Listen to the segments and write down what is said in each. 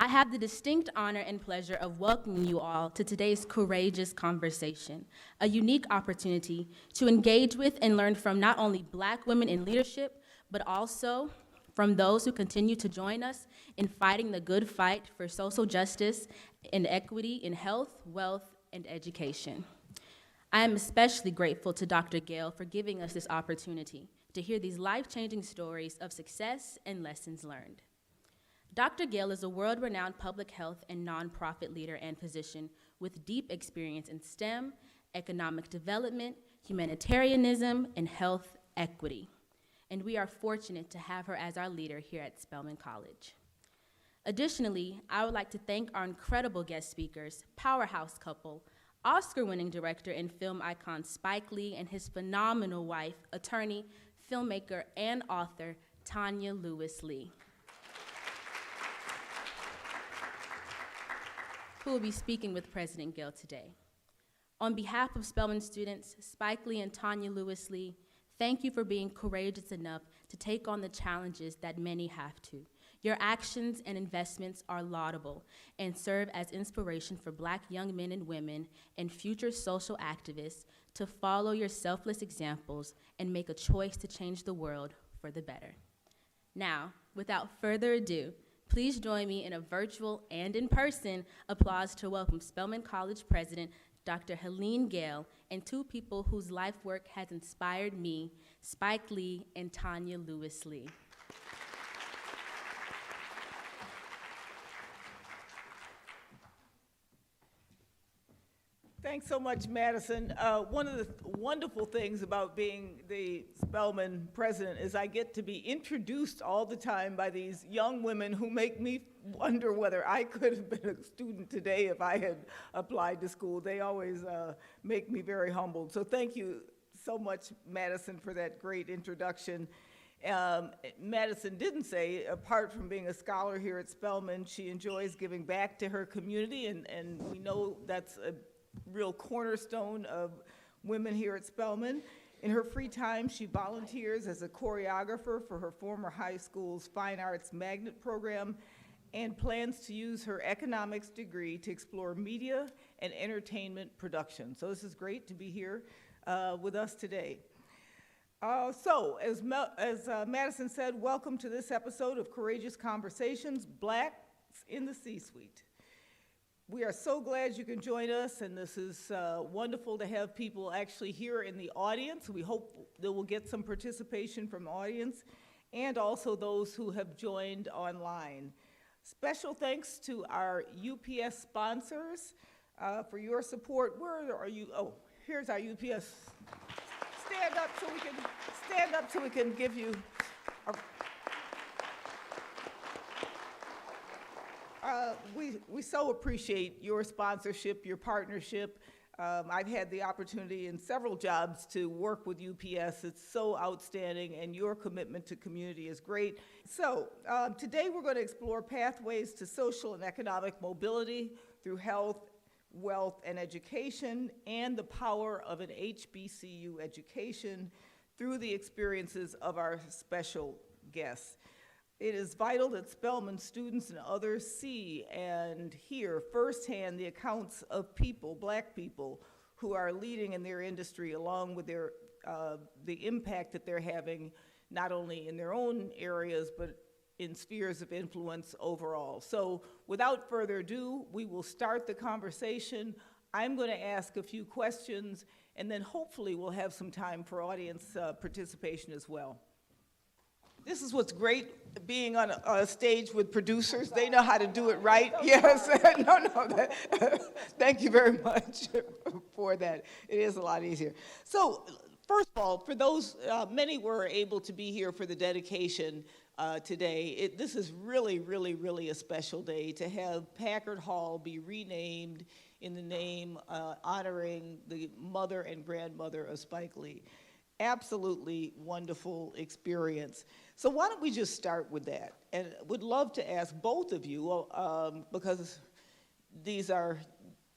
I have the distinct honor and pleasure of welcoming you all to today's courageous conversation, a unique opportunity to engage with and learn from not only Black women in leadership, but also from those who continue to join us in fighting the good fight for social justice and equity in health, wealth, and education. I am especially grateful to Dr. Gayle for giving us this opportunity to hear these life-changing stories of success and lessons learned. Dr. Gayle is a world-renowned public health and nonprofit leader and physician with deep experience in STEM, economic development, humanitarianism, and health equity. And we are fortunate to have her as our leader here at Spelman College. Additionally, I would like to thank our incredible guest speakers, powerhouse couple, Oscar-winning director and film icon Spike Lee and his phenomenal wife, attorney, filmmaker, and author, Tonya Lewis Lee, who will be speaking with President Gayle today. On behalf of Spelman students, Spike Lee and Tonya Lewis Lee, thank you for being courageous enough to take on the challenges that many have to. Your actions and investments are laudable and serve as inspiration for Black young men and women and future social activists to follow your selfless examples and make a choice to change the world for the better. Now, without further ado, please join me in a virtual and in-person applause to welcome Spelman College President Dr. Helene Gayle and two people whose life work has inspired me, Spike Lee and Tonya Lewis Lee. Thanks so much, Madison. One of the wonderful things about being the Spelman president is I get to be introduced all the time by these young women who make me wonder whether I could have been a student today if I had applied to school. They always make me very humbled. So thank you so much, Madison, for that great introduction. Madison didn't say, apart from being a scholar here at Spelman, she enjoys giving back to her community, and we know that's a real cornerstone of women here at Spelman. In her free time, she volunteers as a choreographer for her former high school's Fine Arts Magnet program and plans to use her economics degree to explore media and entertainment production. So this is great to be here with us today. As Madison said, welcome to this episode of Courageous Conversations, Blacks in the C-Suite. We are so glad you can join us, and this is wonderful to have people actually here in the audience. We hope that we'll get some participation from the audience and also those who have joined online. Special thanks to our UPS sponsors for your support. Where are you? Oh, here's our UPS. Stand up so we can give you we so appreciate your sponsorship, your partnership. I've had the opportunity in several jobs to work with UPS. It's so outstanding, and your commitment to community is great. So today we're going to explore pathways to social and economic mobility through health, wealth, and education, and the power of an HBCU education through the experiences of our special guests. It is vital that Spelman students and others see and hear firsthand the accounts of people, Black people, who are leading in their industry, along with their, the impact that they're having not only in their own areas, but in spheres of influence overall. So without further ado, we will start the conversation. I'm going to ask a few questions, and then hopefully we'll have some time for audience participation as well. This is what's great, being on a stage with producers. They know how to do it right. Yes, thank you very much for that. It is a lot easier. So first of all, for those, many were able to be here for the dedication today. This is really, really, really a special day to have Packard Hall be renamed in the name honoring the mother and grandmother of Spike Lee. Absolutely wonderful experience. So why don't we just start with that? And would love to ask both of you, because these are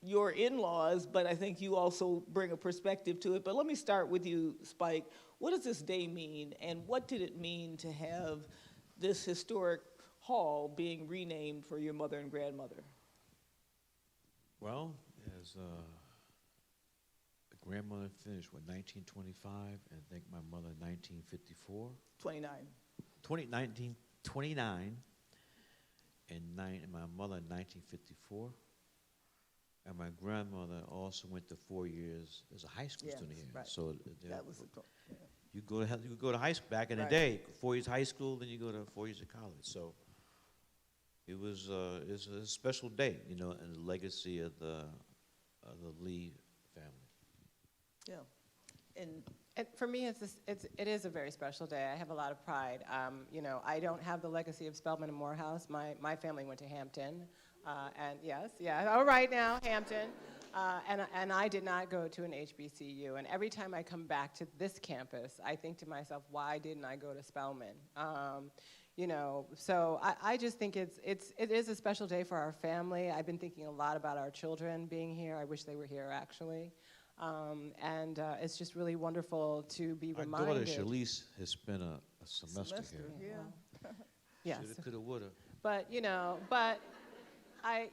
your in-laws, but I think you also bring a perspective to it. But let me start with you, Spike. What does this day mean, and what did it mean to have this historic hall being renamed for your mother and grandmother? Well, as the grandmother finished with 1925, and I think my mother 1954. 29. 1929, and my mother 1954. And my grandmother also went to 4 years as a high school Yes, student here. right. So That was the, yeah. you go to high school back in the Right. day. 4 years high school, then you go to 4 years of college. So it was a special day, you know, and the legacy of the Lee family. Yeah. And And for me, it is a very special day. I have a lot of pride. You know, I don't have the legacy of Spelman and Morehouse. My family went to Hampton, and yes, yeah, all right now, Hampton. And I did not go to an HBCU. And every time I come back to this campus, I think to myself, why didn't I go to Spelman? You know, so I just think it is a special day for our family. I've been thinking a lot about our children being here. I wish they were here, actually. And it's just really wonderful to be reminded. Our daughter, Shalise, has spent a semester here. yeah. Yes. Shoulda, coulda, woulda. But, I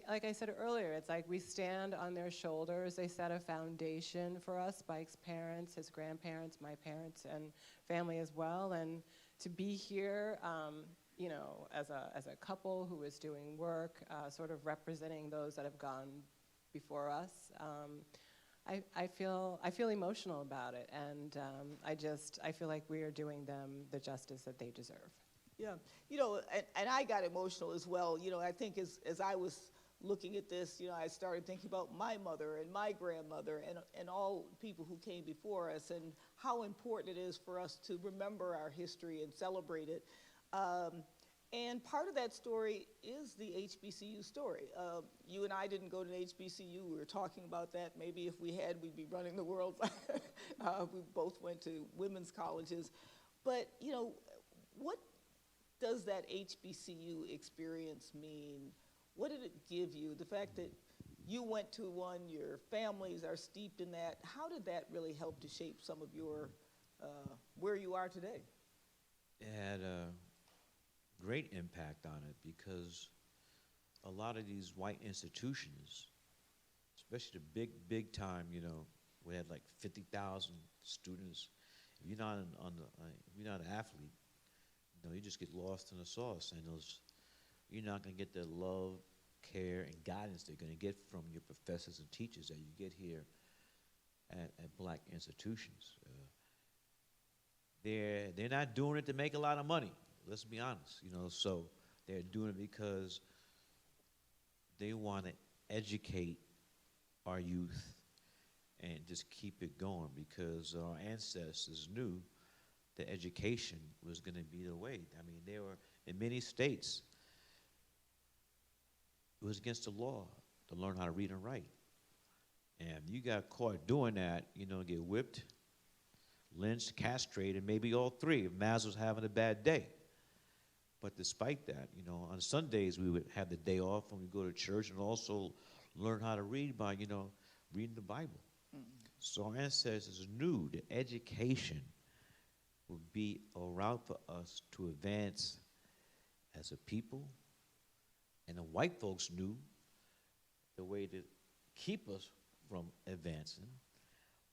like I said earlier, it's like we stand on their shoulders. They set a foundation for us, Spike's parents, his grandparents, my parents, and family as well. And to be here, you know, as a couple who is doing work, sort of representing those that have gone before us, I feel emotional about it, and I feel like we are doing them the justice that they deserve. Yeah, you know, and I got emotional as well. You know, I think as I was looking at this, you know, I started thinking about my mother and my grandmother and all people who came before us, and how important it is for us to remember our history and celebrate it. And part of that story is the HBCU story. You and I didn't go to an HBCU. We were talking about that. Maybe if we had, we'd be running the world. We both went to women's colleges. But, you know, what does that HBCU experience mean? What did it give you? The fact that you went to one, your families are steeped in that. How did that really help to shape some of your, where you are today? It had a great impact on it, because a lot of these white institutions, especially the big time, you know, we had like 50,000 students. If you're not if you're not an athlete, you know, you just get lost in the sauce, and you're not going to get the love, care, and guidance they're going to get from your professors and teachers that you get here at black institutions. They're not doing it to make a lot of money. Let's be honest, you know, so they're doing it because they want to educate our youth and just keep it going, because our ancestors knew that education was going to be the way. I mean, they were, in many states, it was against the law to learn how to read and write. And you got caught doing that, you know, get whipped, lynched, castrated, maybe all three if Maz was having a bad day. But despite that, you know, on Sundays we would have the day off and we go to church, and also learn how to read by, you know, reading the Bible. Mm-hmm. So our ancestors knew that education would be a route for us to advance as a people. And the white folks knew the way to keep us from advancing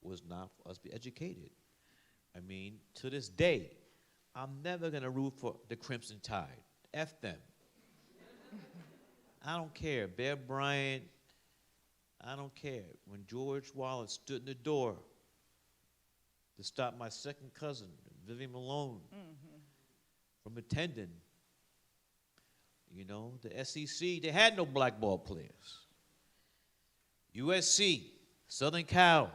was not for us to be educated. I mean, to this day, I'm never going to root for the Crimson Tide. F them. I don't care. Bear Bryant, I don't care. When George Wallace stood in the door to stop my second cousin, Vivian Malone, from attending, you know, the SEC, they had no black ball players. USC, Southern Cal,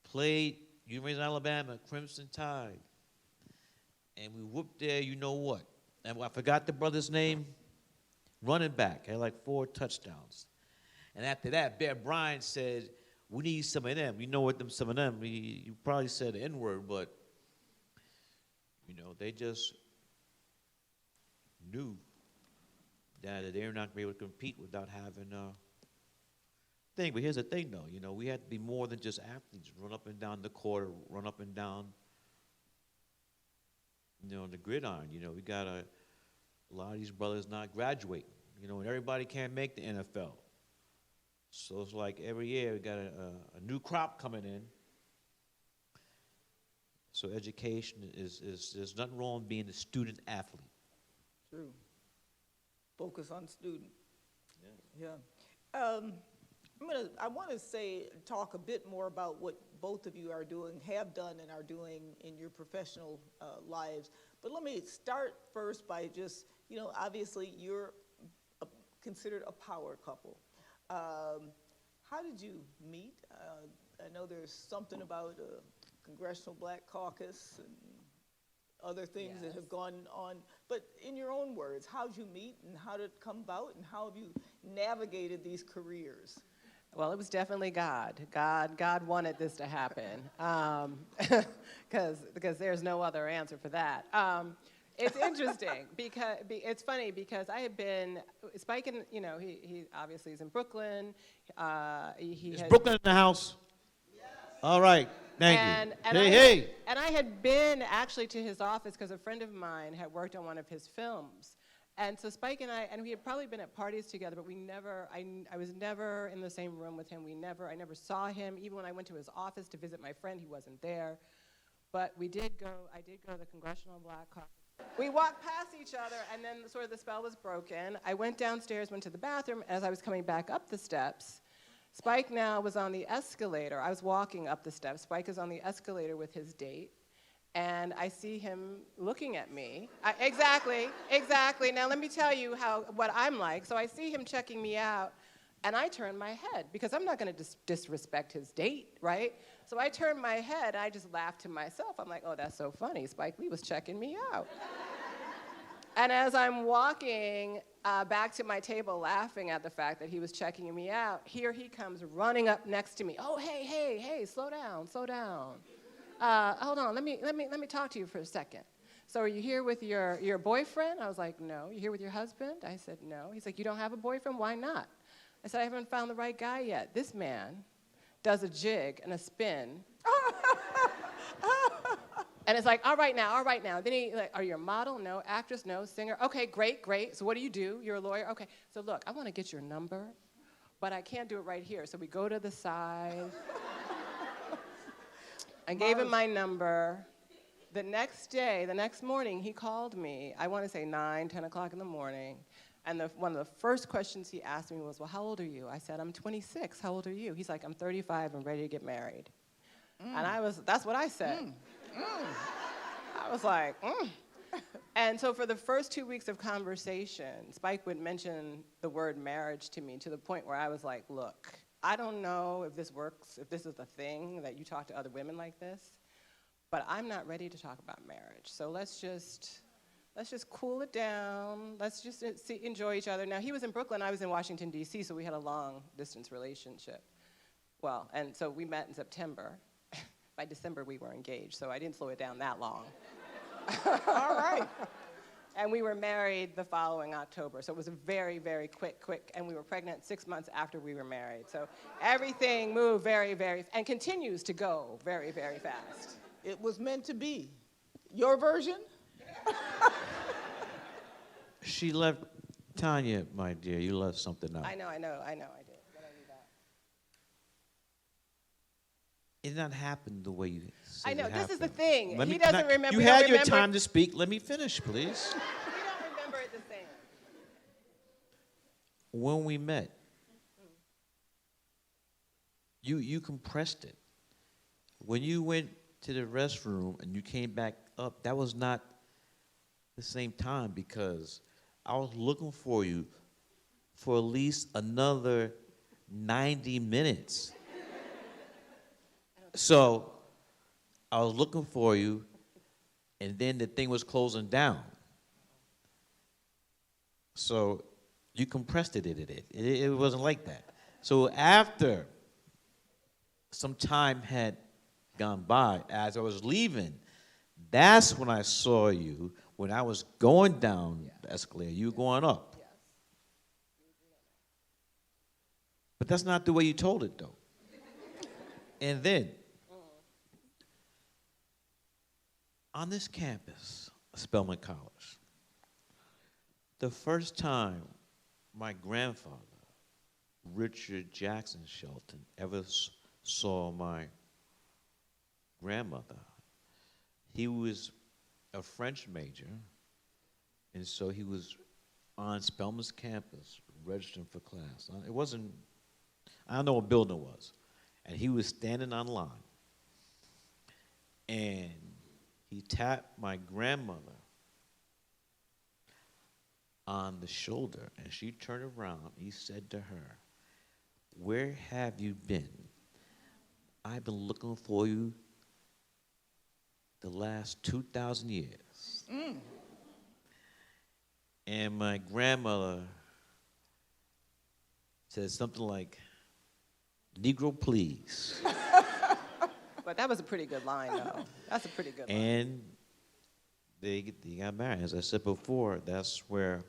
played University of Alabama, Crimson Tide. And we whooped there, you know what. And I forgot the brother's name. Running back, had like 4 touchdowns. And after that, Bear Bryant said, we need some of them. You know what some of them, you probably said the N-word, but, you know, they just knew that they're not going to be able to compete without having a thing. But here's the thing, though. You know, we had to be more than just athletes, run up and down the court, run up and down you know, the gridiron. You know, we got a lot of these brothers not graduating, you know, and everybody can't make the NFL. So it's like every year we got a new crop coming in. So education there's nothing wrong being a student athlete. True. Focus on student. Yeah. I want to talk a bit more about what both of you are doing, have done, and are doing in your professional lives. But let me start first by just, you know, obviously you're considered a power couple. How did you meet? I know there's something about Congressional Black Caucus and other things that have gone on. But in your own words, how'd you meet and how did it come about and how have you navigated these careers? Well, it was definitely God. God wanted this to happen, because there's no other answer for that. It's interesting because it's funny because I had been Spike, and you know, he obviously is in Brooklyn. Is Brooklyn in the house? Yes. All right, thank you. And I had been actually to his office because a friend of mine had worked on one of his films. And so Spike and we had probably been at parties together, but I was never in the same room with him. I never saw him. Even when I went to his office to visit my friend, he wasn't there. But I did go to the Congressional Black Caucus. We walked past each other, and then sort of the spell was broken. I went downstairs, went to the bathroom. As I was coming back up the steps, Spike now was on the escalator. I was walking up the steps. Spike is on the escalator with his date. And I see him looking at me. Exactly. Now let me tell you what I'm like. So I see him checking me out, and I turn my head because I'm not going to disrespect his date, right? So I turn my head, and I just laugh to myself. I'm like, oh, that's so funny. Spike Lee was checking me out. And as I'm walking back to my table, laughing at the fact that he was checking me out, here he comes running up next to me. Oh, hey, slow down. Hold on, let me talk to you for a second. So are you here with your boyfriend? I was like, no. You here with your husband? I said, no. He's like, you don't have a boyfriend? Why not? I said, I haven't found the right guy yet. This man does a jig and a spin. And it's like, all right now. Then he like, are you a model? No. Actress? No. Singer? Okay, great. So what do? You're a lawyer? Okay. So look, I want to get your number, but I can't do it right here. So we go to the side. I gave him my number. The next morning, he called me. I want to say 9, 10 o'clock in the morning. And one of the first questions he asked me was, well, how old are you? I said, I'm 26. How old are you? He's like, I'm 35 and ready to get married. And that's what I said. I was like, And so for the first 2 weeks of conversation, Spike would mention the word marriage to me to the point where I was like, look, I don't know if this works, if this is the thing that you talk to other women like this, but I'm not ready to talk about marriage. So let's just cool it down. Let's just enjoy each other. Now, he was in Brooklyn, I was in Washington, D.C., so we had a long-distance relationship. Well, and so we met in September. By December, we were engaged, so I didn't slow it down that long. All right. And we were married the following October. So it was a very, very quick, and we were pregnant 6 months after we were married. So everything moved very, very, and continues to go very, very fast. It was meant to be. Your version? She left, Tonya, my dear, you left something out. I know, I did. But I knew that. It did not happen the way you said I know, it this is the happened. thing. He Can doesn't remember. You had your time to speak. Let me finish, please. We don't remember it the same. When we met, you compressed it. When you went to the restroom and you came back up, that was not the same time because I was looking for you for at least another 90 minutes. So I was looking for you, and then the thing was closing down. So you compressed it. It wasn't like that. So after some time had gone by, as I was leaving, that's when I saw you, when I was going down the escalator. You were going up. Yes. But that's not the way you told it, though. And then, on this campus, Spelman College. The first time my grandfather, Richard Jackson Shelton, ever saw my grandmother, he was a French major, and so he was on Spelman's campus registering for class. It wasn't, I don't know what building it was, and he was standing on line, and he tapped my grandmother on the shoulder, and she turned around. He said to her, "Where have you been? I've been looking for you the last 2,000 years." And my grandmother said something like, "Negro, please." But that was a pretty good line, though. That's a pretty good line. And they got married. As I said before, that's where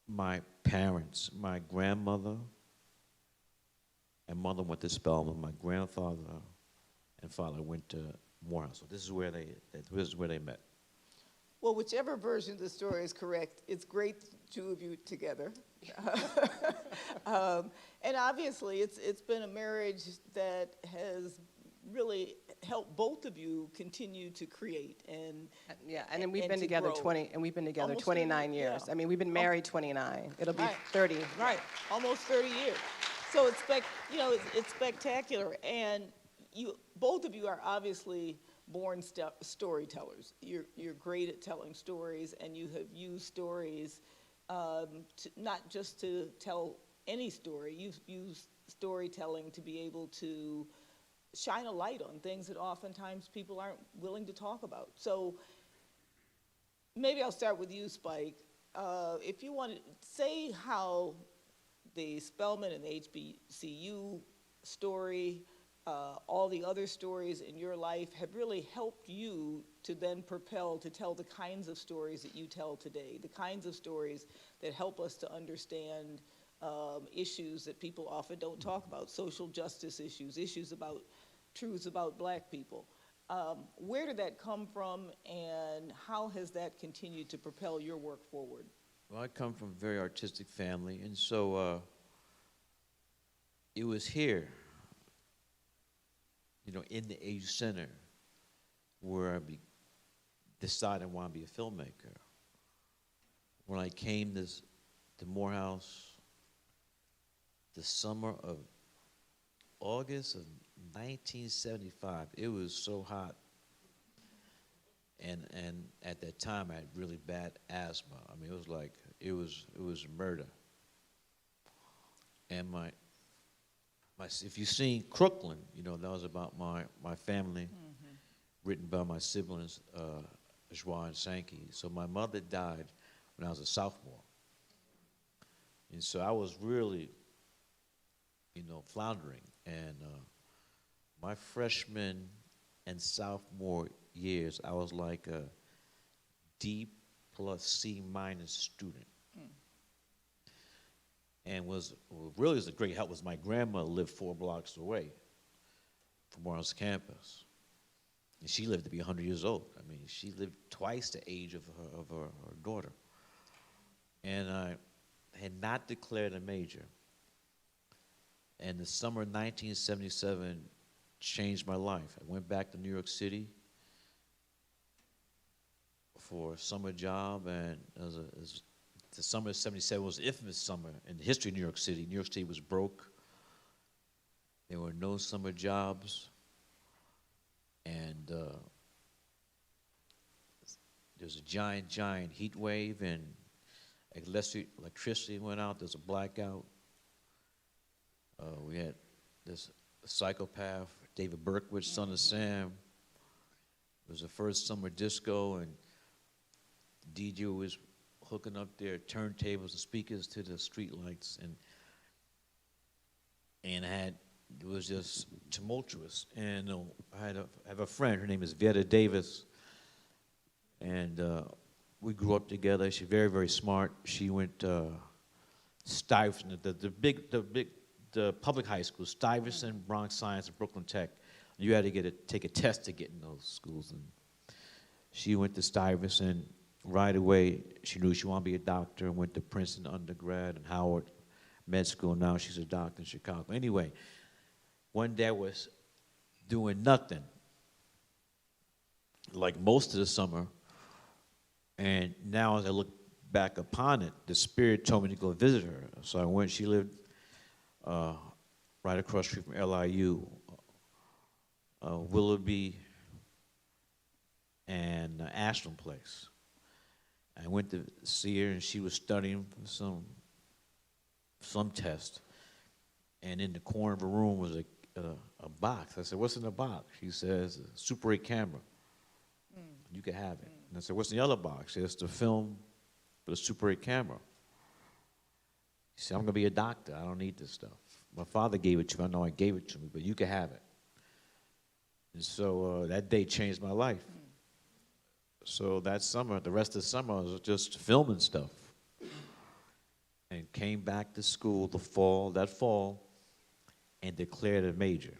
my parents, my grandmother and mother went to Spelman. My grandfather and father went to Morehouse. So this is where they met. Well, whichever version of the story is correct, it's great, the two of you together. And obviously, it's been a marriage that has really helped both of you continue to create and Yeah, and then we've and been to together grow. 29 years. yeah. I mean, we've been married 29. It'll be Right. 30. Right, almost 30 years. So it's spectacular, and both of you are obviously born storytellers. You're great at telling stories, and you have used stories not just to tell any story. You've used storytelling to be able to shine a light on things that oftentimes people aren't willing to talk about. So maybe I'll start with you, Spike. If you want to say how the Spelman and the HBCU story, all the other stories in your life have really helped you to then propel to tell the kinds of stories that you tell today, the kinds of stories that help us to understand issues that people often don't talk about, social justice issues about truths about Black people. Where did that come from, and how has that continued to propel your work forward? Well, I come from a very artistic family, and so it was here, in the Age Center, where I decided I want to be a filmmaker. When I came to Morehouse, the summer of August of 1975, it was so hot, and at that time I had really bad asthma. I mean, it was like it was murder. And if you've seen Crooklyn, that was about my family, written by my siblings, Joie and Sankey. So my mother died when I was a sophomore, and so I was really, floundering. And my freshman and sophomore years, I was like a D plus C minus student. And really was a great help was my grandma lived 4 blocks away from Morehouse campus. And she lived to be 100 years old. I mean, she lived twice the age of her daughter. And I had not declared a major. And the summer of 1977 changed my life. I went back to New York City for a summer job, and the summer of 77 was an infamous summer in the history of New York City. New York City was broke. There were no summer jobs. And there was a giant heat wave, and electricity went out. There was a blackout. We had this psychopath, David Berkowitz, son of Sam. It was the first summer disco, and the DJ was hooking up their turntables and speakers to the street lights, and it was just tumultuous. And I have a friend, her name is Veta Davis, and we grew up together. She's very, very smart. She went Stuyvesant, the public high school, Stuyvesant, Bronx Science, and Brooklyn Tech. You had to take a test to get in those schools. And She went to Stuyvesant. Right away, she knew she wanted to be a doctor and went to Princeton undergrad and Howard Med School. Now she's a doctor in Chicago. Anyway, one day I was doing nothing, like most of the summer, and now as I look back upon it, the Spirit told me to go visit her. So I went. She lived right across the street from LIU, Willoughby and Ashland Place. I went to see her, and she was studying for some test. And in the corner of the room was a box. I said, "What's in the box?" She says, "A Super 8 camera. You can have it." And I said, "What's in the other box?" She says, "The film for the Super 8 camera." She said, "I'm going to be a doctor. I don't need this stuff. My father gave it to me. I know I gave it to me, but you can have it." And so that day changed my life. So that summer, the rest of the summer, I was just filming stuff. And came back to school that fall, and declared a major,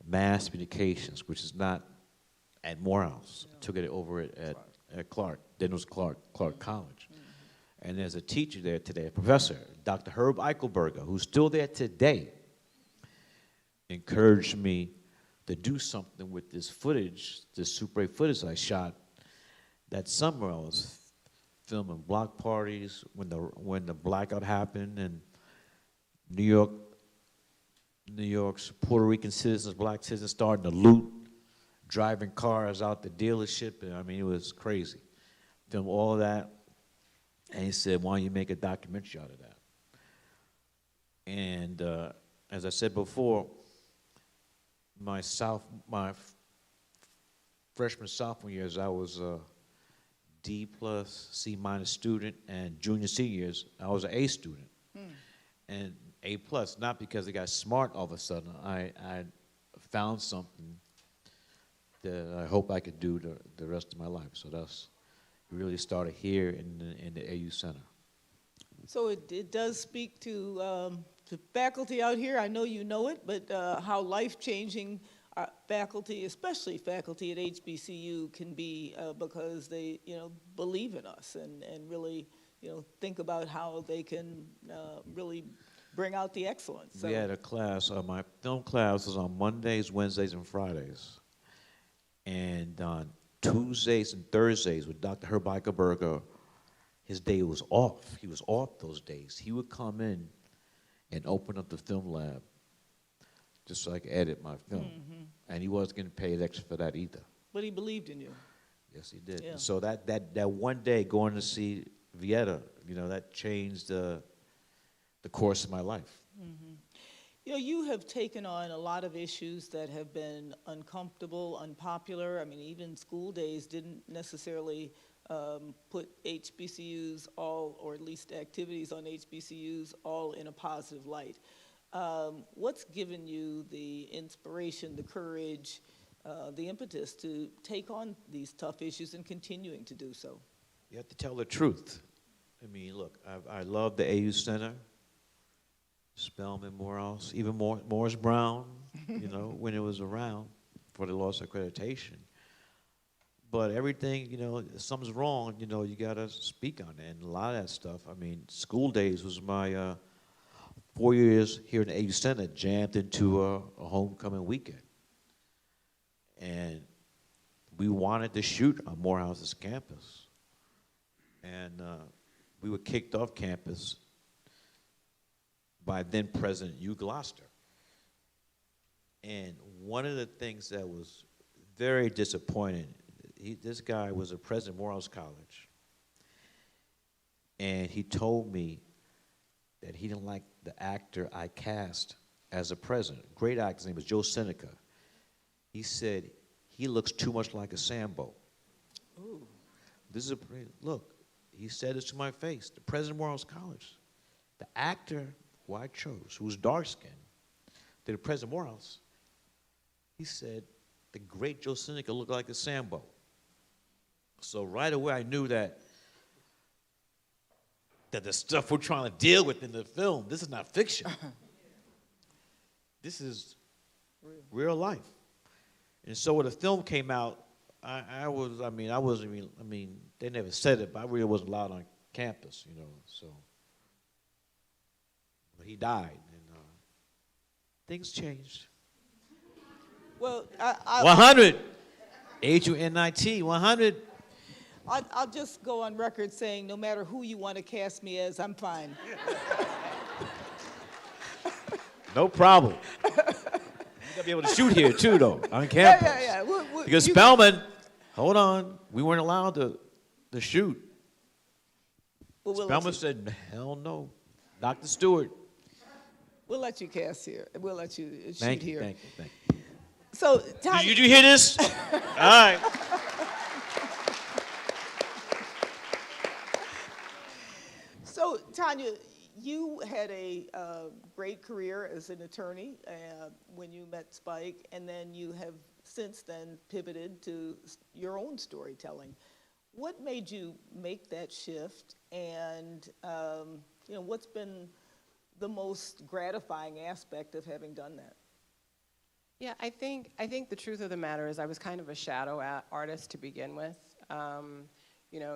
mass communications, which is not at Morehouse. Took it over at Clark. Then it was Clark College. And there's a teacher there today, a professor, Dr. Herb Eichelberger, who's still there today, encouraged me to do something with this footage, this Super 8 footage I shot that summer. I was filming block parties when the blackout happened, and New York's Puerto Rican citizens, black citizens, starting to loot, driving cars out the dealership. And I mean, it was crazy. Filmed all of that, and he said, "Why don't you make a documentary out of that?" And as I said before, my freshman, sophomore years, I was D plus, C minus student, and junior, senior years, I was an A student. And A plus, not because I got smart all of a sudden. I found something that I hope I could do the rest of my life. So that's really started here in the AU Center. So it does speak to faculty out here. I know you know it, but how life-changing faculty, especially faculty at HBCU, can be because they, believe in us and really, think about how they can really bring out the excellence. So. We had a class, my film class was on Mondays, Wednesdays, and Fridays. And on Tuesdays and Thursdays with Dr. Herb Eichelberger, his day was off. He was off those days. He would come in and open up the film lab just so I could edit my film. And he wasn't getting paid extra for that either. But he believed in you. Yes, he did. Yeah. And so that one day going to see Vieta, that changed the course of my life. You have taken on a lot of issues that have been uncomfortable, unpopular. I mean, even school days didn't necessarily put HBCUs all, or at least activities on HBCUs, all in a positive light. What's given you the inspiration, the courage, the impetus to take on these tough issues and continuing to do so? You have to tell the truth. I mean, look, I love the AU Center, Spelman, Morehouse, even Morris Brown, when it was around before they lost accreditation. But everything, something's wrong, you got to speak on it. And a lot of that stuff, I mean, school days was my 4 years here in the AU Center jammed into a homecoming weekend. And we wanted to shoot on Morehouse's campus. And we were kicked off campus by then President Hugh Gloucester. And one of the things that was very disappointing, this guy was a president of Morehouse College. And he told me that he didn't like the actor I cast as a president. Great actor, his name was Joe Seneca. He said, he looks too much like a Sambo. Ooh. Look, he said this to my face, the president of Morehouse College. The actor who I chose, who was dark-skinned, the president of Morehouse, he said, the great Joe Seneca looked like a Sambo. So right away I knew that the stuff we're trying to deal with in the film, this is not fiction. This is real life. And so when the film came out, I was, I wasn't even, they never said it, but I really wasn't allowed on campus, so. But he died, and things changed. Well, 100, HUNIT, 100. I'll just go on record saying no matter who you want to cast me as, I'm fine. No problem. You gotta be able to shoot here too, though, on campus. Yeah. Because Spelman, hold on, we weren't allowed to shoot. Well, Spelman said, hell no. Dr. Stewart. We'll let you cast here. We'll let you shoot Thank you, here. thank you. So, Did Tonya, you hear this? All right. So, Tonya, you had a great career as an attorney when you met Spike, and then you have since then pivoted to your own storytelling. What made you make that shift, and what's been the most gratifying aspect of having done that? Yeah, I think the truth of the matter is I was kind of a shadow artist to begin with.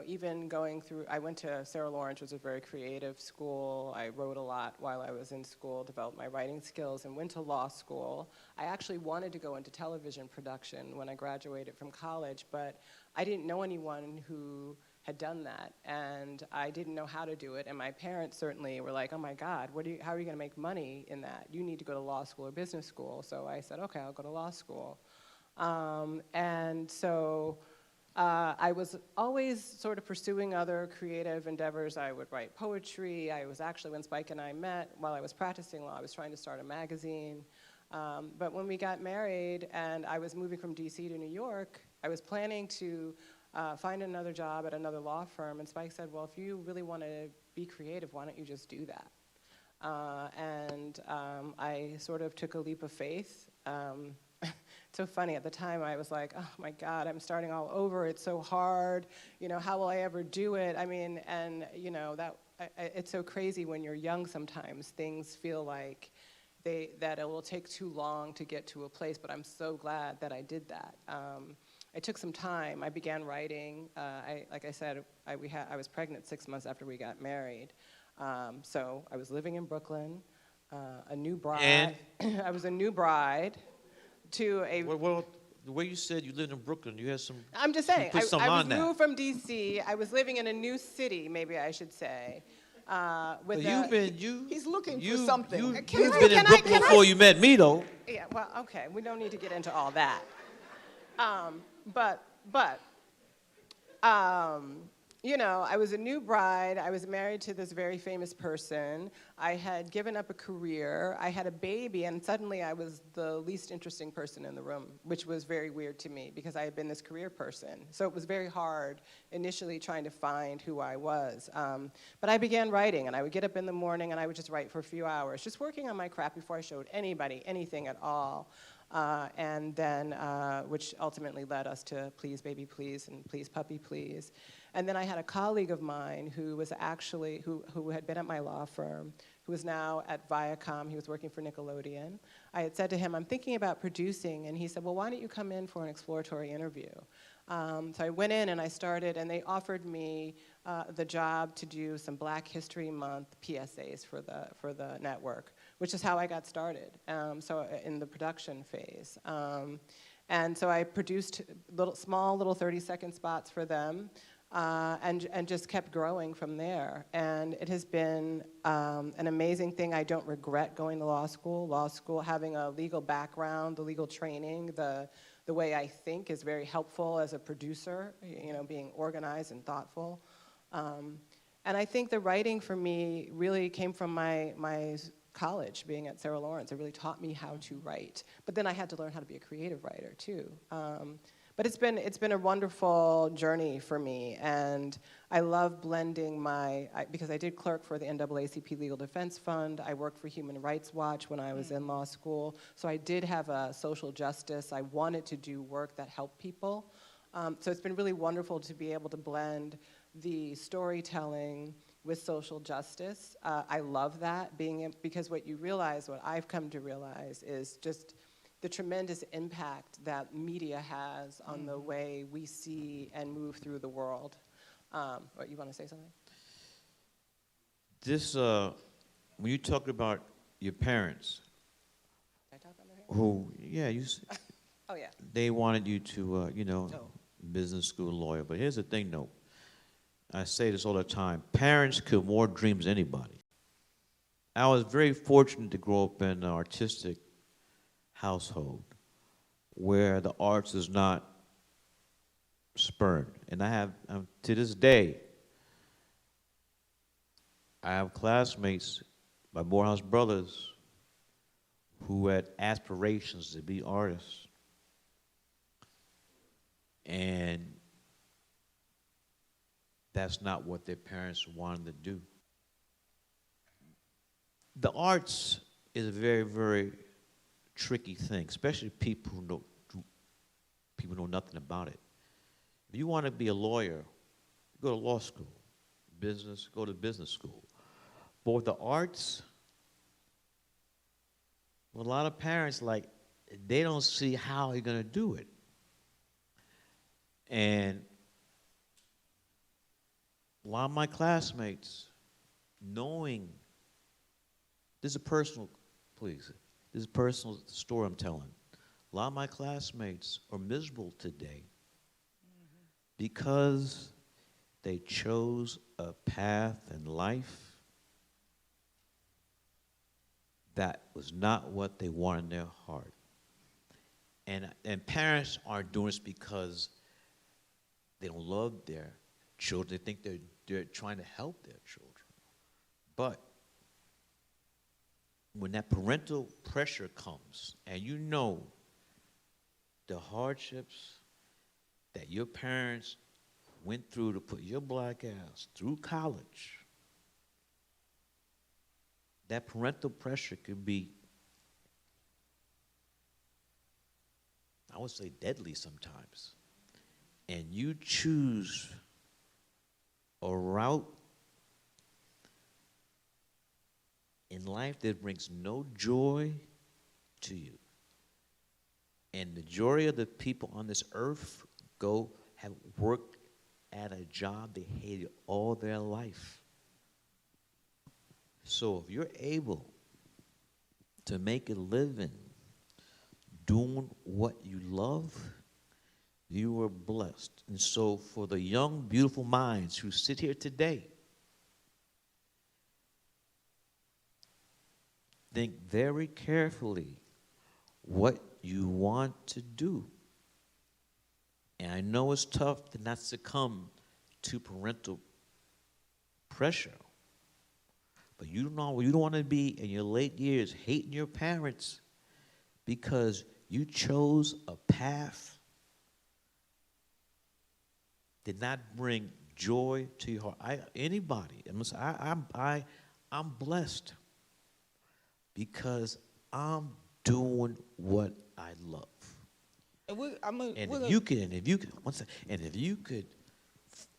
Even going through, I went to Sarah Lawrence, which was a very creative school. I wrote a lot while I was in school, developed my writing skills, and went to law school. I actually wanted to go into television production when I graduated from college, but I didn't know anyone who had done that, and I didn't know how to do it, and my parents certainly were like, oh my God, how are you gonna make money in that? You need to go to law school or business school. So I said, okay, I'll go to law school. I was always sort of pursuing other creative endeavors. I would write poetry. I was actually, when Spike and I met, while I was practicing law, I was trying to start a magazine. But when we got married and I was moving from DC to New York, I was planning to find another job at another law firm, and Spike said, well, if you really want to be creative, why don't you just do that? I sort of took a leap of faith. It's so funny, at the time I was like, oh my God, I'm starting all over, it's so hard, how will I ever do it? It's so crazy when you're young sometimes, things feel like that it will take too long to get to a place, but I'm so glad that I did that. I took some time. I began writing. Like I said, I was pregnant 6 months after we got married. So I was living in Brooklyn, a new bride. And? I was a new bride to a... Well, the way you said you lived in Brooklyn, you had some... I'm just saying, I was that. moved from D.C. I was living in a new city, maybe I should say. He's looking for something. You've been in Brooklyn before you met me, though. Yeah, well, okay, we don't need to get into all that. I was a new bride. I was married to this very famous person. I had given up a career. I had a baby, and suddenly I was the least interesting person in the room, which was very weird to me because I had been this career person. So it was very hard initially trying to find who I was. But I began writing, and I would get up in the morning, and I would just write for a few hours, just working on my craft before I showed anybody anything at all. Which ultimately led us to Please Baby Please and Please Puppy Please. And then I had a colleague of mine who was actually, who had been at my law firm, who was now at Viacom. He was working for Nickelodeon. I had said to him, I'm thinking about producing, and he said, well, why don't you come in for an exploratory interview? So I went in and I started, and they offered me the job to do some Black History Month PSAs for the network, which is how I got started, so in the production phase. And so I produced small little 30-second spots for them, and just kept growing from there. And it has been an amazing thing. I don't regret going to law school, having a legal background, the legal training, the way I think is very helpful as a producer, being organized and thoughtful. And I think the writing for me really came from my college, being at Sarah Lawrence. It really taught me how to write. But then I had to learn how to be a creative writer too. But it's been a wonderful journey for me, and I love blending because I did clerk for the NAACP Legal Defense Fund. I worked for Human Rights Watch when I was in law school, so I did have a social justice. I wanted to do work that helped people. So it's been really wonderful to be able to blend the storytelling with social justice. I love that, because what I've come to realize is just the tremendous impact that media has on the way we see and move through the world. What, you want to say something? This, when you talk about your parents, Can I talk under here? who, yeah, Oh, yeah. they wanted you to, business school lawyer. But here's the thing, though. I say this all the time. Parents kill more dreams than anybody. I was very fortunate to grow up in an artistic household where the arts is not spurned. And I have, to this day, I have classmates, my Morehouse brothers, who had aspirations to be artists. And that's not what their parents wanted to do. The arts is a very, very tricky thing, especially people who know nothing about it. If you want to be a lawyer, go to law school. Business, go to business school. But with the arts, well, a lot of parents, like, they don't see how you're going to do it. And a lot of my classmates, knowing, this is a personal, please, this is a personal story I'm telling. A lot of my classmates are miserable today because they chose a path in life that was not what they wanted in their heart. And parents aren't doing this because they don't love their children. They think they're trying to help their children. But when that parental pressure comes and you know the hardships that your parents went through to put your black ass through college, that parental pressure could be, I would say, deadly sometimes. And you choose a route in life that brings no joy to you. And the majority of the people on this earth have worked at a job they hated all their life. So if you're able to make a living doing what you love, you are blessed. And so for the young, beautiful minds who sit here today, think very carefully what you want to do. And I know it's tough to not succumb to parental pressure. But you don't want to be in your late years hating your parents because you chose a path did not bring joy to your heart. I'm blessed because I'm doing what I love. And if you could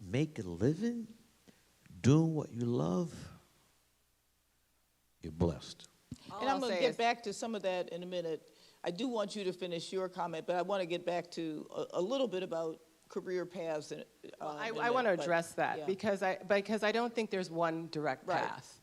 make a living doing what you love, you're blessed. And I'm going to get back to some of that in a minute. I do want you to finish your comment, but I want to get back to a little bit about career paths. I want to address that, yeah. because I don't think there's one direct path.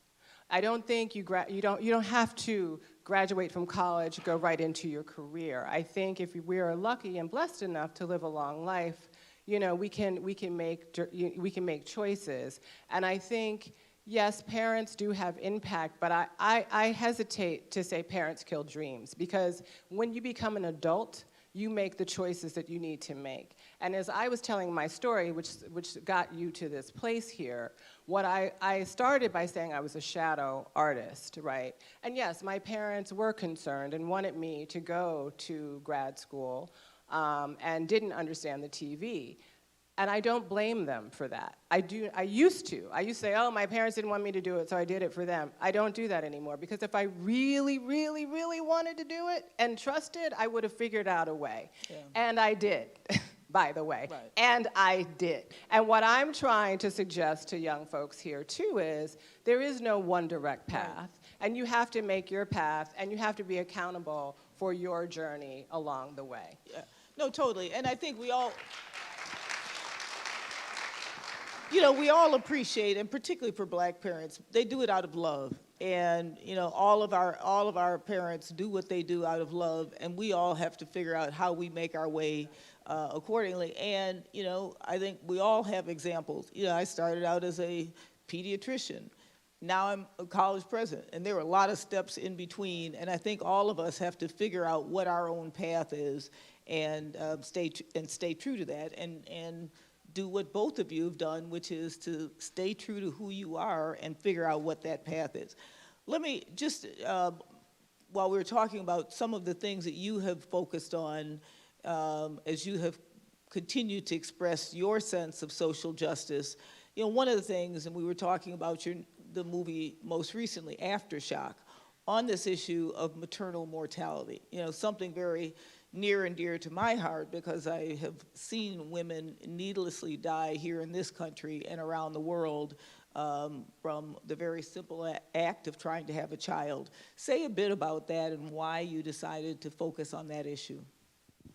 I don't think you don't have to graduate from college, go right into your career. I think if we are lucky and blessed enough to live a long life, we can make choices. And I think, yes, parents do have impact, but I hesitate to say parents kill dreams, because when you become an adult, you make the choices that you need to make. And as I was telling my story, which got you to this place here, what I started by saying I was a shadow artist, right? And yes, my parents were concerned and wanted me to go to grad school and didn't understand the TV. And I don't blame them for that. I used to say, oh, my parents didn't want me to do it, so I did it for them. I don't do that anymore, because if I really, really, really wanted to do it and trusted, I would have figured out a way. Yeah. And I did, by the way. Right. And I did. And what I'm trying to suggest to young folks here, too, is there is no one direct path. Right. And you have to make your path, and you have to be accountable for your journey along the way. Yeah. No, totally. And I think we all, we all appreciate, and particularly for Black parents, they do it out of love. And, all of our parents do what they do out of love, and we all have to figure out how we make our way accordingly. And, I think we all have examples. I started out as a pediatrician. Now I'm a college president, and there were a lot of steps in between, and I think all of us have to figure out what our own path is and stay true to that, and do what both of you have done, which is to stay true to who you are and figure out what that path is. Let me just, while we're talking about some of the things that you have focused on as you have continued to express your sense of social justice, one of the things, and we were talking about the movie most recently, Aftershock, on this issue of maternal mortality, something very near and dear to my heart, because I have seen women needlessly die here in this country and around the world from the very simple act of trying to have a child. Say a bit about that and why you decided to focus on that issue.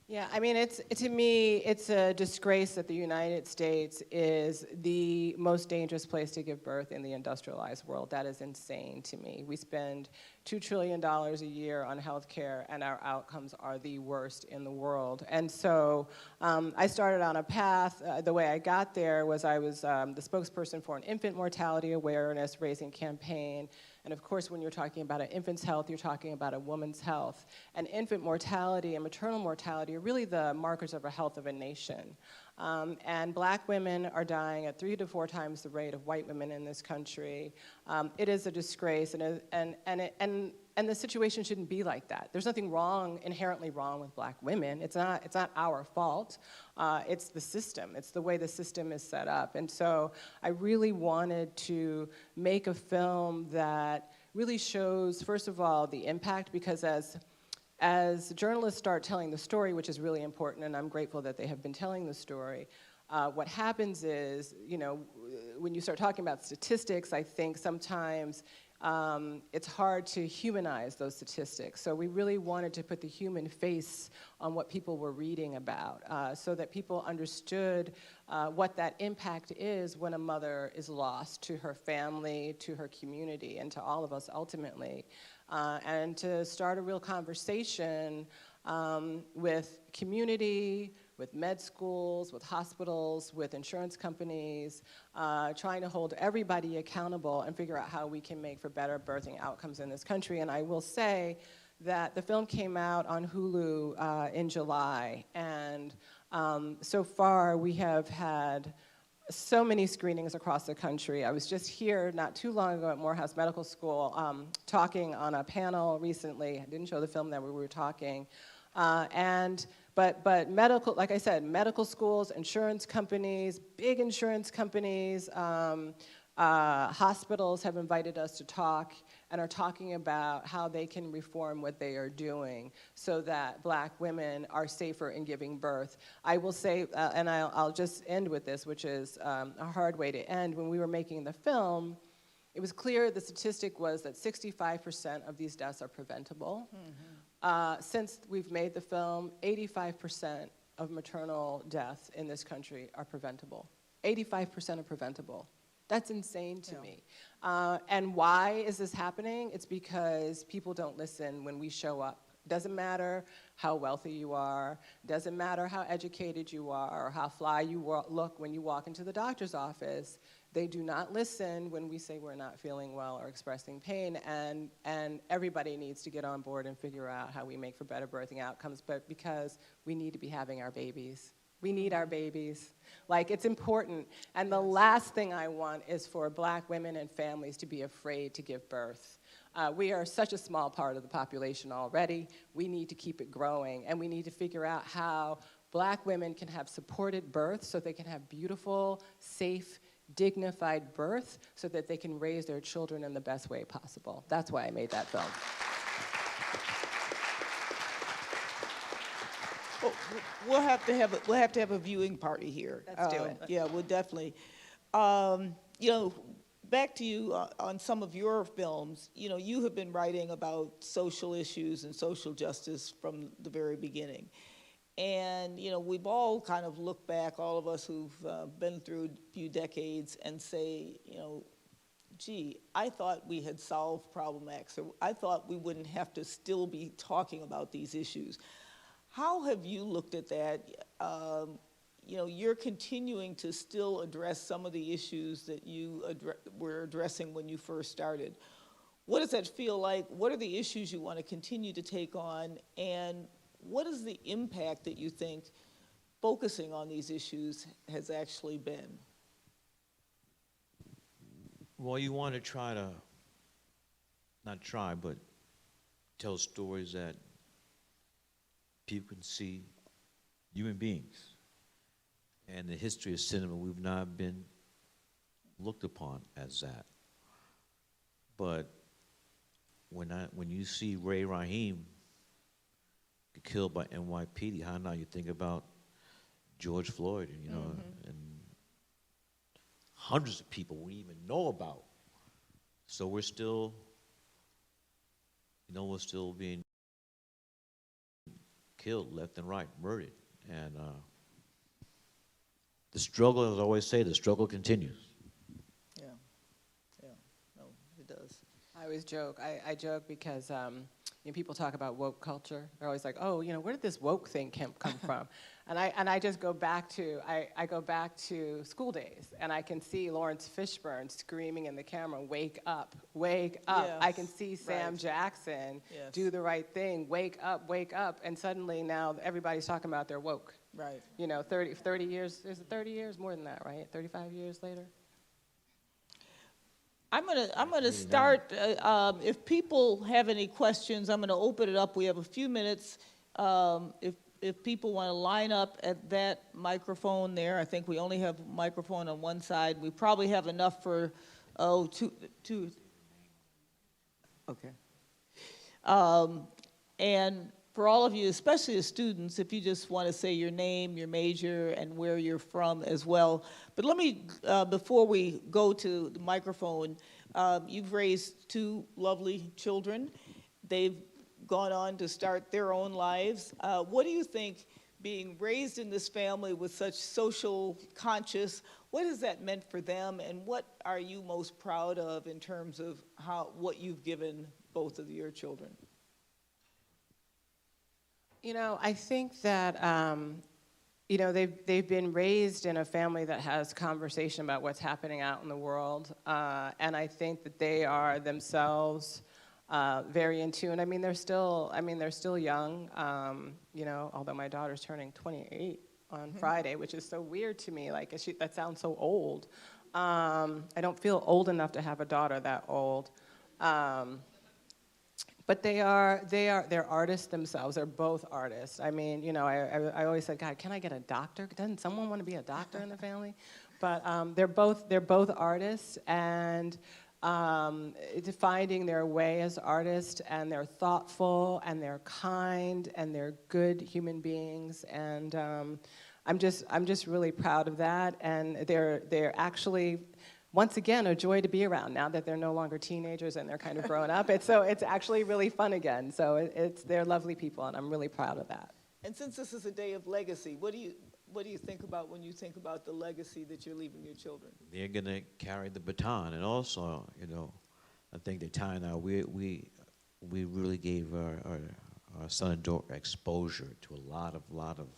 Yeah, I mean, to me, it's a disgrace that the United States is the most dangerous place to give birth in the industrialized world. That is insane to me. We spend $2 trillion a year on healthcare, and our outcomes are the worst in the world. And so I started on a path. The way I got there was I was the spokesperson for an infant mortality awareness raising campaign. And of course, when you're talking about an infant's health, you're talking about a woman's health. And infant mortality and maternal mortality are really the markers of the health of a nation. And Black women are dying at 3 to 4 times the rate of white women in this country. It is a disgrace, and the situation shouldn't be like that. There's nothing inherently wrong with Black women. It's not our fault. It's the system. It's the way the system is set up. And so I really wanted to make a film that really shows, first of all, the impact, because as journalists start telling the story, which is really important, and I'm grateful that they have been telling the story, what happens is, when you start talking about statistics, I think sometimes it's hard to humanize those statistics. So we really wanted to put the human face on what people were reading about, so that people understood what that impact is when a mother is lost to her family, to her community, and to all of us ultimately. And to start a real conversation with community, with med schools, with hospitals, with insurance companies, trying to hold everybody accountable and figure out how we can make for better birthing outcomes in this country. And I will say that the film came out on Hulu in July, and so far we have had so many screenings across the country. I was just here not too long ago at Morehouse Medical School talking on a panel recently. I didn't show the film that we were talking. But medical, like I said, medical schools, insurance companies, big insurance companies, hospitals have invited us to talk and are talking about how they can reform what they are doing so that Black women are safer in giving birth. I will say, and I'll just end with this, which is a hard way to end. When we were making the film, it was clear the statistic was that 65% of these deaths are preventable. Mm-hmm. Since we've made the film, 85% of maternal deaths in this country are preventable. 85% are preventable. That's insane to me. And why is this happening? It's because people don't listen when we show up. Doesn't matter how wealthy you are, doesn't matter how educated you are, or how fly you look when you walk into the doctor's office. They do not listen when we say we're not feeling well or expressing pain, and everybody needs to get on board and figure out how we make for better birthing outcomes, but because we need to be having our babies. We need our babies. Like, it's important. And the last thing I want is for Black women and families to be afraid to give birth. We are such a small part of the population already. We need to keep it growing, and we need to figure out how Black women can have supported birth so they can have beautiful, safe, dignified birth so that they can raise their children in the best way possible. That's why I made that film. Well, we'll have to have a viewing party here. Let's do it. Yeah, we'll definitely. back to you on some of your films. You know, you have been writing about social issues and social justice from the very beginning. And, you know, we've all kind of looked back, all of us who've been through a few decades, and say, you know, gee, I thought we had solved problem X, or I thought we wouldn't have to still be talking about these issues. How have you looked at that? You know, you're continuing to still address some of the issues that you were addressing when you first started. What does that feel like? What are the issues you want to continue to take on? And what is the impact that you think focusing on these issues has actually been? Well, you want to try to, not try, but tell stories that people can see human beings. And the history of cinema, we've not been looked upon as that. But when you see Ray Rahim get killed by NYPD, how now you think about George Floyd, and, you know, and hundreds of people we even know about. So we're still, you know, we're still being killed left and right, murdered. And the struggle, as I always say, the struggle continues. Yeah, no, it does. I always joke. I joke because you know, people talk about woke culture. They're always like, oh, you know, where did this woke thing come from? And I just go back to I go back to school days, and I can see Lawrence Fishburne screaming in the camera, "Wake up, wake up!" Yes, I can see Sam Jackson do the right thing, wake up, and suddenly now everybody's talking about they're woke. Right. You know, 30 years. Is it 30 years? More than that, right? 35 years later. I'm gonna start. If people have any questions, I'm gonna open it up. We have a few minutes. If people want to line up at that microphone there, I think we only have a microphone on one side. We probably have enough for two. Okay. And for all of you, especially as students, if you just want to say your name, your major, and where you're from as well. But let me, before we go to the microphone, you've raised two lovely children. They've gone on to start their own lives. What do you think, being raised in this family with such social conscious, what has that meant for them, and what are you most proud of in terms of what you've given both of your children? You know, I think that you know, they've been raised in a family that has conversation about what's happening out in the world, and I think that they are themselves very in tune. I mean, they're still young. You know, although my daughter's turning 28 on Friday, which is so weird to me. Like, that sounds so old. I don't feel old enough to have a daughter that old. But they're artists themselves. They're both artists. I mean, you know, I always said, God, can I get a doctor? Doesn't someone want to be a doctor in the family? But they're both artists, and finding their way as artists, and they're thoughtful, and they're kind, and they're good human beings, and I'm just really proud of that. And they're actually, once again, a joy to be around now that they're no longer teenagers and they're kind of grown up. It's actually really fun again. So they're lovely people, and I'm really proud of that. And since this is a day of legacy, what do you think about when you think about the legacy that you're leaving your children? They're going to carry the baton, and also, you know, I think that Ty and I, we really gave our son and daughter exposure to a lot of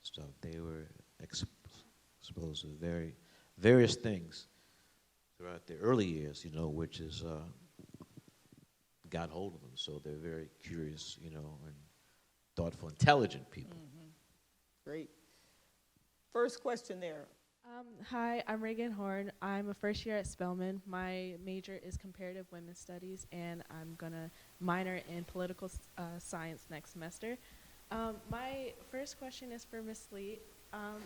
stuff. They were exposed to various things throughout their early years, you know, which is got hold of them. So they're very curious, you know, and thoughtful, intelligent people. Mm-hmm. Great. First question there. Hi, I'm Reagan Horn. I'm a first year at Spelman. My major is comparative women's studies, and I'm going to minor in political science next semester. My first question is for Ms. Lee.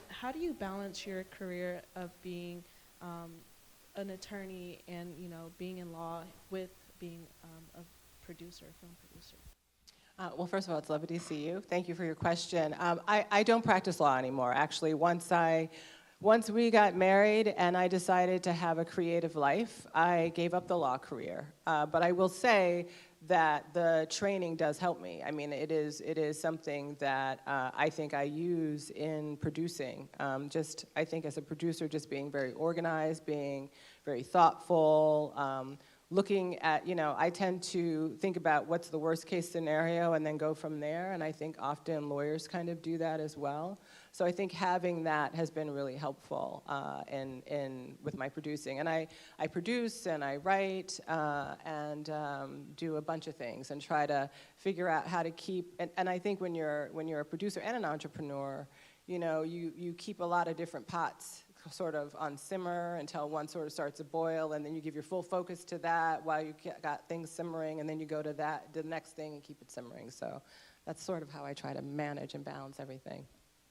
How do you balance your career of being an attorney and, you know, being in law with being a producer, film producer? Well, first of all, it's lovely to see you. Thank you for your question. I don't practice law anymore. Actually, once I Once we got married and I decided to have a creative life, I gave up the law career. But I will say that the training does help me. I mean, it is something that I think I use in producing. I think as a producer, just being very organized, being very thoughtful, looking at, I tend to think about what's the worst case scenario and then go from there, and I think often lawyers kind of do that as well. So I think having that has been really helpful with my producing. And I produce and I write and do a bunch of things and try to figure out how to keep, and I think when you're a producer and an entrepreneur, you keep a lot of different pots sort of on simmer until one sort of starts to boil, and then you give your full focus to that while you got things simmering, and then you go to the next thing and keep it simmering. So that's sort of how I try to manage and balance everything.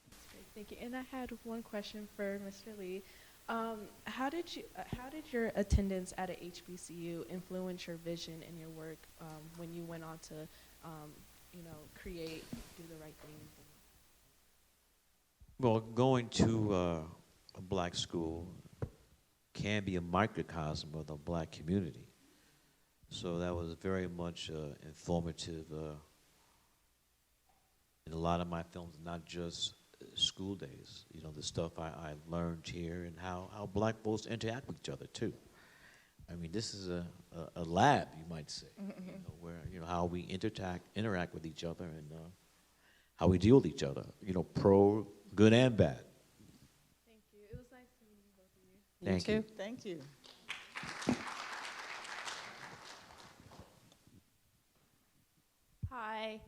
That's great, thank you. And I had one question for Mr. Lee. How did your attendance at a HBCU influence your vision and your work when you went on to, create, do the right thing? Well, going to a black school can be a microcosm of the black community. So that was very much informative in a lot of my films, not just school days. The stuff I learned here and how black folks interact with each other too. I mean, this is a lab, you might say, where how we interact with each other and how we deal with each other. Pro, good and bad. It was nice to meet both of you. You too. Thank you. Hi,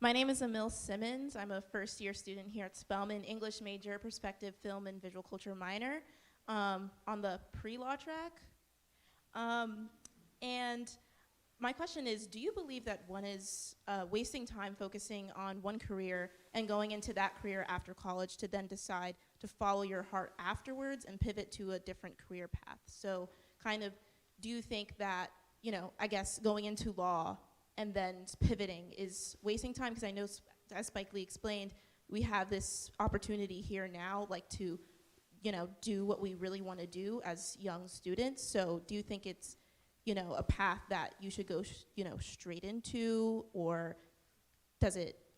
my name is Emil Simmons. I'm a first-year student here at Spelman, English major, perspective, film, and visual culture minor on the pre-law track. And my question is, do you believe that one is wasting time focusing on one career and going into that career after college to then decide to follow your heart afterwards and pivot to a different career path? So kind of, do you think that, I guess going into law and then pivoting is wasting time? Because I know, as Spike Lee explained, we have this opportunity here now, like to, do what we really want to do as young students. So do you think it's, a path that you should go, straight into, or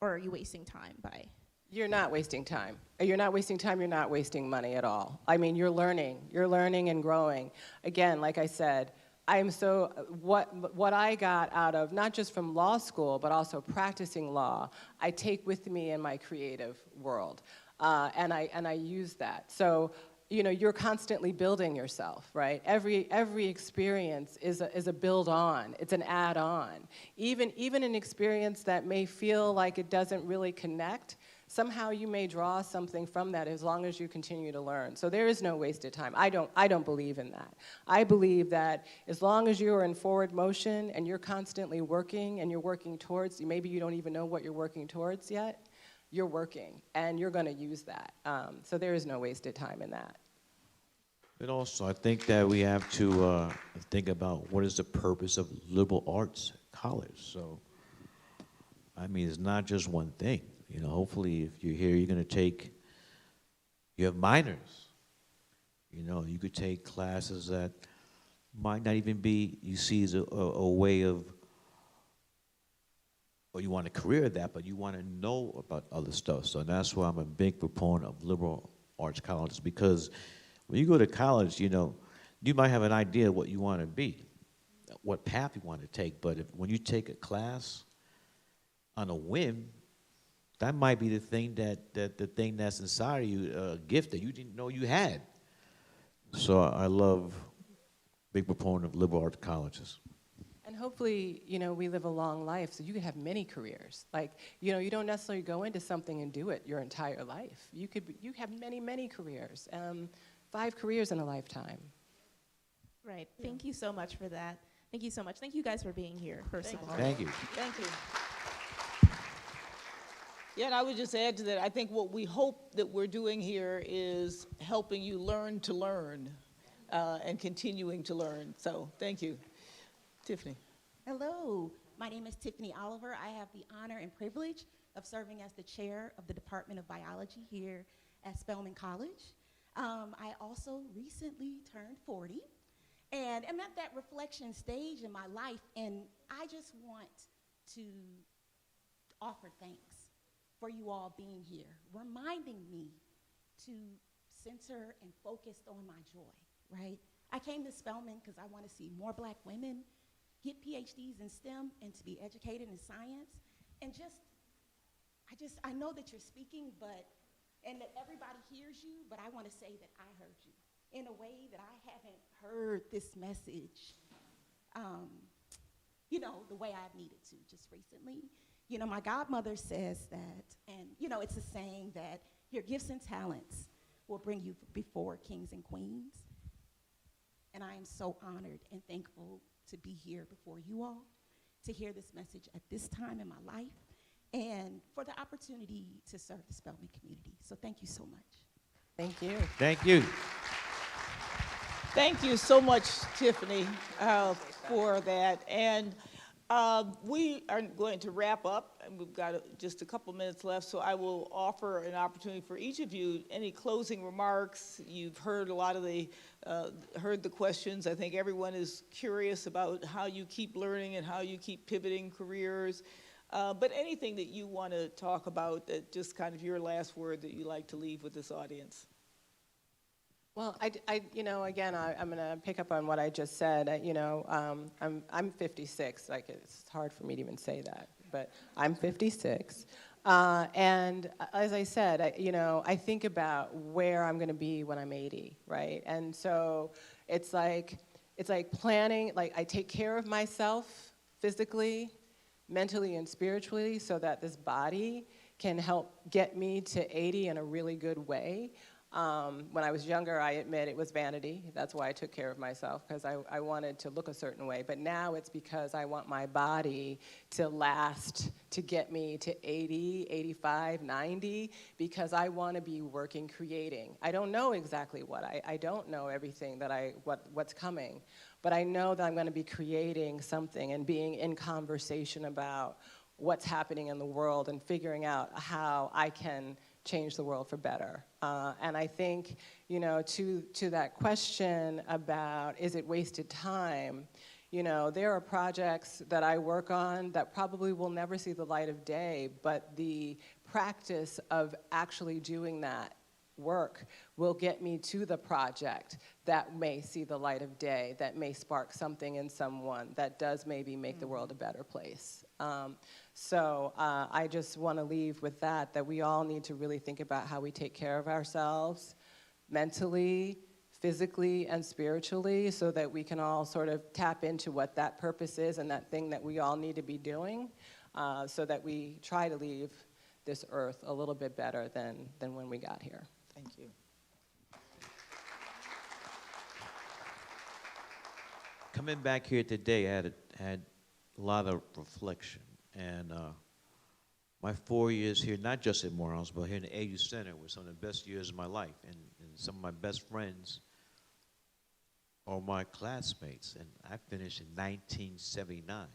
are you wasting time by? You're not wasting time. You're not wasting time, you're not wasting money at all. I mean, you're learning and growing. Again, like I said, what I got out of, not just from law school, but also practicing law, I take with me in my creative world, and I use that. So, you're constantly building yourself, right? Every experience is a build on, it's an add on. Even an experience that may feel like it doesn't really connect, somehow you may draw something from that as long as you continue to learn. So there is no wasted time. I don't believe in that. I believe that as long as you're in forward motion and you're constantly working and you're working towards, maybe you don't even know what you're working towards yet, you're working and you're gonna use that. So there is no wasted time in that. But also, I think that we have to think about what is the purpose of liberal arts college. So, I mean, it's not just one thing. Hopefully, if you're here, you're going to you have minors. You could take classes that might not even be, you see as a way of, or you want a career at that, but you want to know about other stuff. So that's why I'm a big proponent of liberal arts colleges, because when you go to college, you might have an idea of what you want to be, what path you want to take, but when you take a class on a whim, that might be the thing the thing that's inside of you, a gift that you didn't know you had. So I love, big proponent of liberal arts colleges. And hopefully, we live a long life, so you could have many careers. Like, you don't necessarily go into something and do it your entire life. You have many, many careers. 5 careers in a lifetime. Right. Thank you so much for that. Thank you so much. Thank you guys for being here, first of all. Thank you. Thank you. Yeah, and I would just add to that, I think what we hope that we're doing here is helping you learn to learn and continuing to learn. So thank you. Tiffany. Hello, my name is Tiffany Oliver. I have the honor and privilege of serving as the chair of the Department of Biology here at Spelman College. I also recently turned 40, and I'm at that reflection stage in my life, and I just want to offer thanks for you all being here, reminding me to center and focus on my joy, right? I came to Spelman because I want to see more Black women get PhDs in STEM and to be educated in science. And I know that you're speaking, and that everybody hears you, but I want to say that I heard you in a way that I haven't heard this message, the way I've needed to just recently. My godmother says that, and it's a saying that your gifts and talents will bring you before kings and queens. And I am so honored and thankful to be here before you all, to hear this message at this time in my life, and for the opportunity to serve the Spelman community. So thank you so much. Thank you. Thank you. Thank you so much, Tiffany, for that. And we are going to wrap up, and we've got just a couple minutes left, so I will offer an opportunity for each of you. Any closing remarks? You've heard a lot of heard the questions. I think everyone is curious about how you keep learning and how you keep pivoting careers. But anything that you want to talk about, that just kind of your last word that you like to leave with this audience. Well, again, I'm going to pick up on what I just said. I'm 56. Like, it's hard for me to even say that, but I'm 56. And as I said, I think about where I'm going to be when I'm 80, right? And so it's like planning. Like, I take care of myself physically, mentally, and spiritually, so that this body can help get me to 80 in a really good way. When I was younger, I admit it was vanity. That's why I took care of myself, because I wanted to look a certain way. But now it's because I want my body to last, to get me to 80, 85, 90, because I want to be working, creating. I don't know exactly what. I don't know everything what's coming. But I know that I'm going to be creating something and being in conversation about what's happening in the world and figuring out how I can change the world for better. And I think, to that question about, is it wasted time? There are projects that I work on that probably will never see the light of day, but the practice of actually doing that work will get me to the project that may see the light of day, that may spark something in someone, that does maybe make the world a better place. So I just want to leave with that we all need to really think about how we take care of ourselves mentally, physically, and spiritually, so that we can all sort of tap into what that purpose is and that thing that we all need to be doing, so that we try to leave this earth a little bit better than when we got here. Thank you. Coming back here today, I had a lot of reflection. And my 4 years here, not just at Morehouse, but here in the AU Center, were some of the best years of my life. And some of my best friends are my classmates. And I finished in 1979.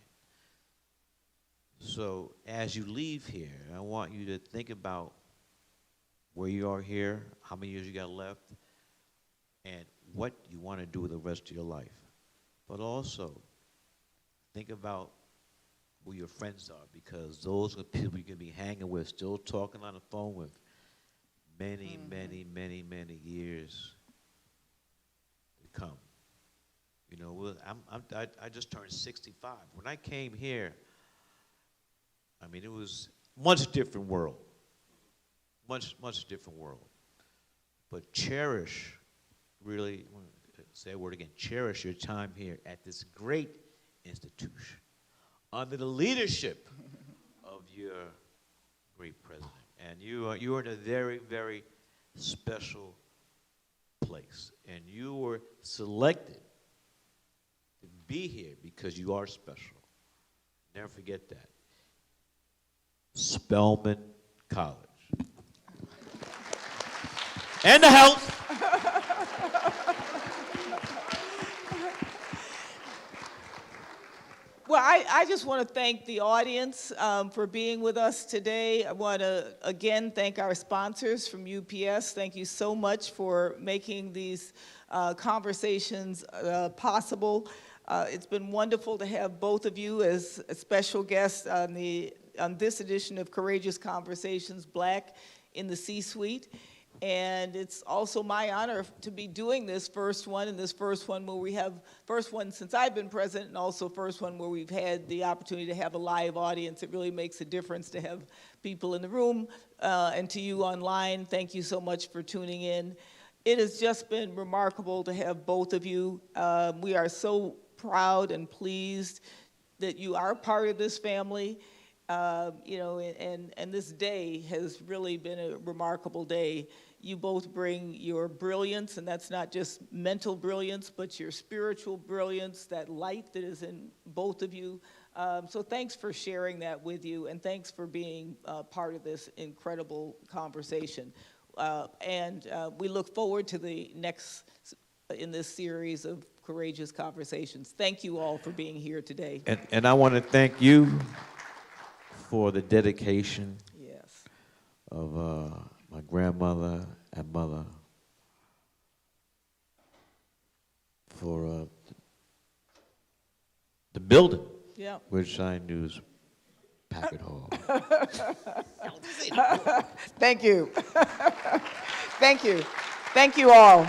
So as you leave here, I want you to think about where you are here, how many years you got left, and what you want to do with the rest of your life. But also, think about who your friends are, because those are people you're going to be hanging with, still talking on the phone with, many, many, many, many years to come. I just turned 65. When I came here, it was much different world. Much different world. But cherish, really, I want to say a word again, cherish your time here at this great institution under the leadership of your great president. And you are in a very, very special place. And you were selected to be here because you are special. Never forget that. Spelman College. And the house. Well, I just want to thank the audience for being with us today. I want to, again, thank our sponsors from UPS. Thank you so much for making these conversations possible. It's been wonderful to have both of you as special guests on this edition of Courageous Conversations, Black in the C-Suite. And it's also my honor to be doing this first one, and this first one where we have, first one since I've been president, and also first one where we've had the opportunity to have a live audience. It really makes a difference to have people in the room, and to you online, thank you so much for tuning in. It has just been remarkable to have both of you. We are so proud and pleased that you are part of this family. And this day has really been a remarkable day. You both bring your brilliance, and that's not just mental brilliance, but your spiritual brilliance, that light that is in both of you. So thanks for sharing that with you, and thanks for being part of this incredible conversation. And we look forward to the next in this series of Courageous Conversations. Thank you all for being here today. And I want to thank you for the dedication Yes. of my grandmother and mother, for the building, Yeah. which I knew is Packard Hall. Thank you. Thank you. Thank you all.